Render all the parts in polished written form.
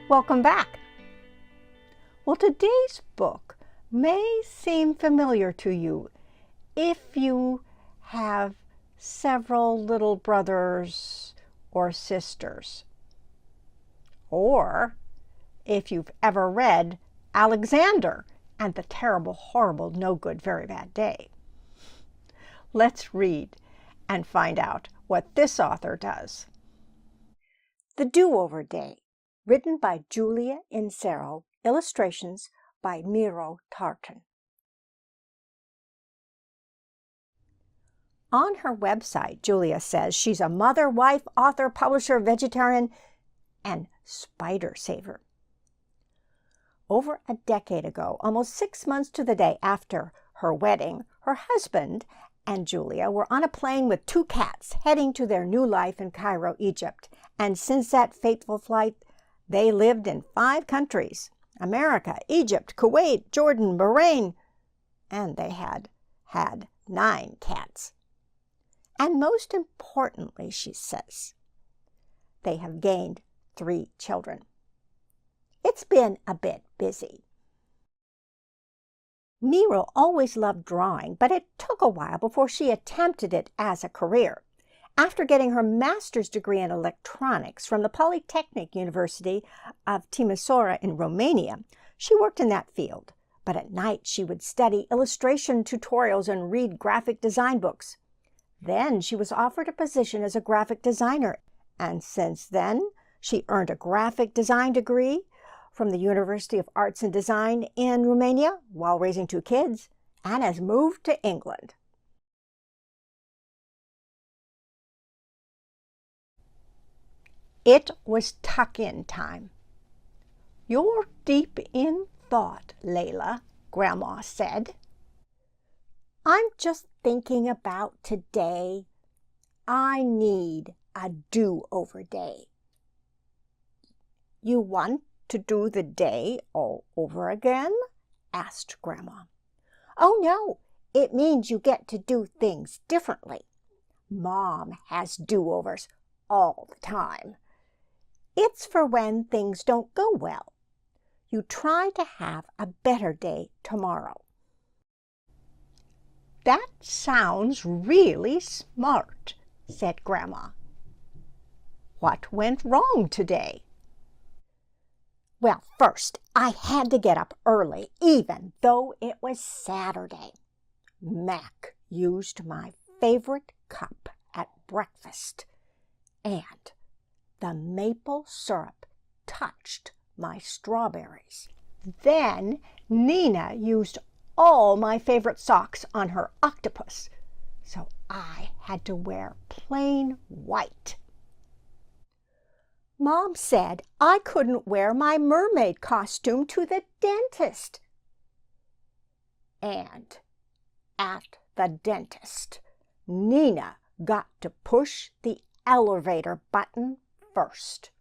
Welcome back. Well, today's book may seem familiar to you if you have several little brothers or sisters, or if you've ever read Alexander and the Terrible, Horrible, No Good, Very Bad Day. Let's read and find out what this author does. The Do-Over Day, written by Julia Insero, illustrations by Miro Tartan. On her website, Julia says she's a mother, wife, author, publisher, vegetarian, and spider saver. Over a decade ago, almost 6 months to the day after her wedding, her husband and Julia were on a plane with 2 cats heading to their new life in Cairo, Egypt. And since that fateful flight, they lived in 5 countries: America, Egypt, Kuwait, Jordan, Bahrain, and they had 9 cats. And most importantly, she says, they have gained 3 children. It's been a bit busy. Miro always loved drawing, but it took a while before she attempted it as a career. After getting her master's degree in electronics from the Polytechnic University of Timisoara in Romania, she worked in that field. But at night she would study illustration tutorials and read graphic design books. Then she was offered a position as a graphic designer, and since then she earned a graphic design degree from the University of Arts and Design in Romania while raising 2 kids, and has moved to England. It was tuck-in time. "You're deep in thought, Layla," Grandma said. "I'm just thinking about today. I need a do-over day." "You want to do the day all over again?" asked Grandma. "Oh no, it means you get to do things differently. Mom has do-overs all the time. It's for when things don't go well. You try to have a better day tomorrow." "That sounds really smart," said Grandma. "What went wrong today?" "Well, first, I had to get up early, even though it was Saturday. Mac used my favorite cup at breakfast, and the maple syrup touched my strawberries. Then Nina used all my favorite socks on her octopus, so I had to wear plain white. Mom said I couldn't wear my mermaid costume to the dentist. And at the dentist, Nina got to push the elevator button first.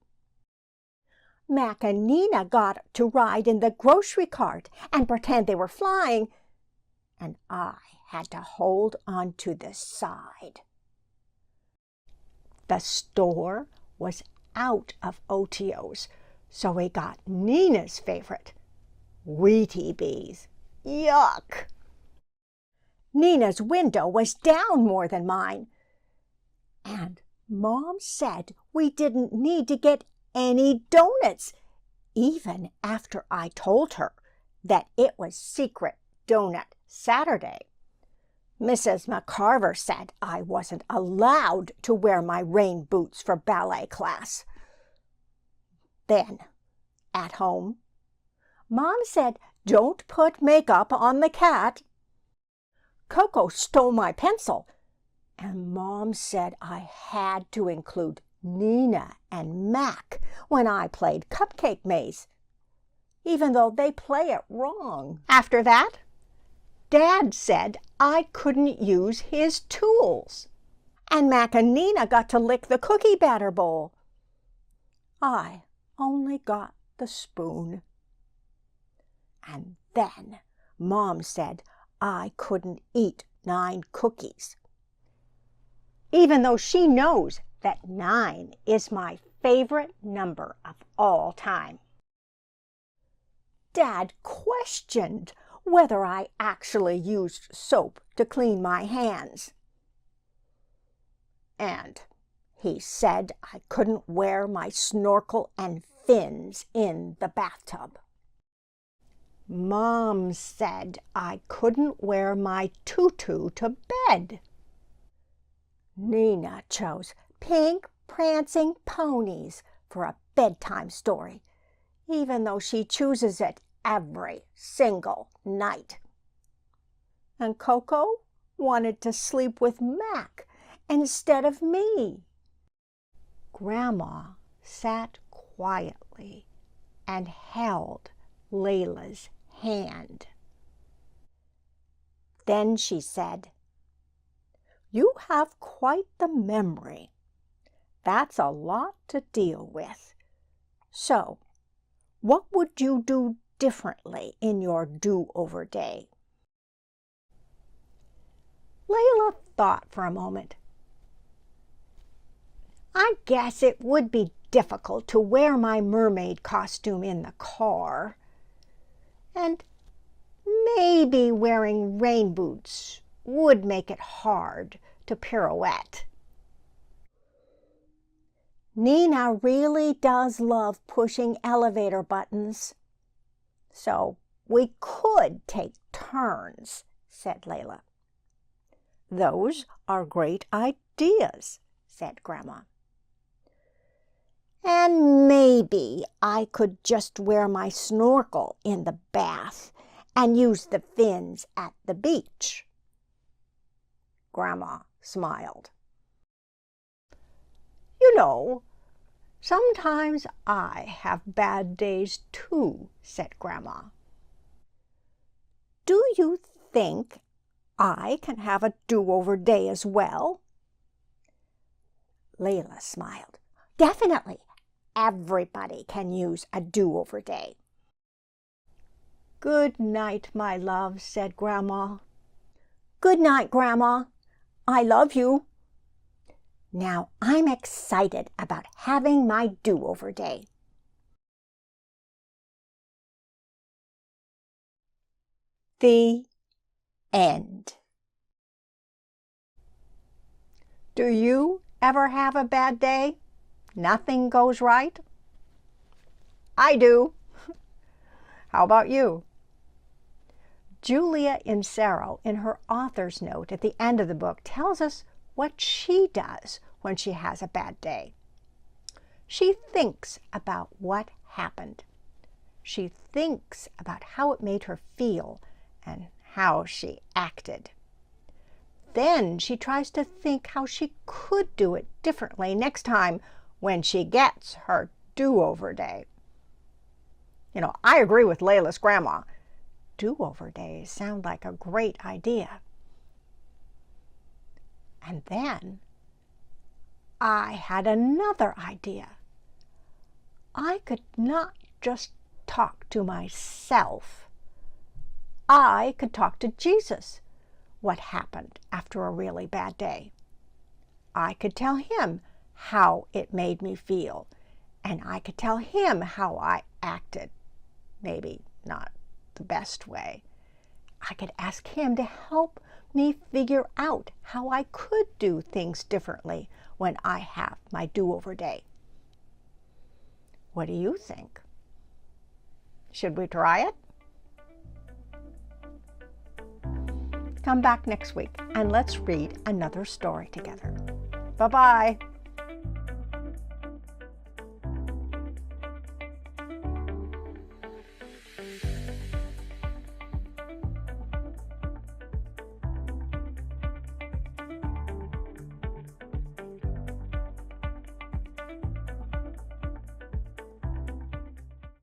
Mac and Nina got to ride in the grocery cart and pretend they were flying, and I had to hold on to the side. The store was out of Otios, so we got Nina's favorite, Wheatie Bees. Yuck! Nina's window was down more than mine, and Mom said we didn't need to get any donuts, even after I told her that it was Secret Donut Saturday. Mrs. McCarver said I wasn't allowed to wear my rain boots for ballet class. Then, at home, Mom said, "Don't put makeup on the cat." Coco stole my pencil, and Mom said I had to include Nina and Mac when I played Cupcake Maze, even though they play it wrong. After that, Dad said I couldn't use his tools, and Mac and Nina got to lick the cookie batter bowl. I only got the spoon. And then Mom said I couldn't eat 9 cookies, even though she knows that 9 is my favorite number of all time. Dad questioned whether I actually used soap to clean my hands. And he said I couldn't wear my snorkel and fins in the bathtub. Mom said I couldn't wear my tutu to bed. Nina chose Pink Prancing Ponies for a bedtime story, even though she chooses it every single night. And Coco wanted to sleep with Mac instead of me. Grandma sat quietly and held Layla's hand. Then she said, "You have quite the memory. That's a lot to deal with. So, what would you do differently in your do-over day?" Layla thought for a moment. "I guess it would be difficult to wear my mermaid costume in the car. And maybe wearing rain boots would make it hard to pirouette. Nina really does love pushing elevator buttons. So we could take turns," said Layla. "Those are great ideas," said Grandma. "And maybe I could just wear my snorkel in the bath and use the fins at the beach." Grandma smiled. "You know, sometimes I have bad days too," said Grandma. "Do you think I can have a do-over day as well?" Layla smiled. "Definitely. Everybody can use a do-over day." "Good night, my love," said Grandma. "Good night, Grandma. I love you." Now I'm excited about having my do-over day. The end. Do you ever have a bad day? Nothing goes right? I do. How about you? Julia Insero, in her author's note at the end of the book, tells us what she does when she has a bad day. She thinks about what happened. She thinks about how it made her feel and how she acted. Then she tries to think how she could do it differently next time when she gets her do-over day. You know, I agree with Layla's grandma. Do-over days sound like a great idea. And then I had another idea. I could not just talk to myself. I could talk to Jesus what happened after a really bad day. I could tell him how it made me feel, and I could tell him how I acted. Maybe not the best way. I could ask him to help me figure out how I could do things differently when I have my do-over day. What do you think? Should we try it? Come back next week and let's read another story together. Bye-bye.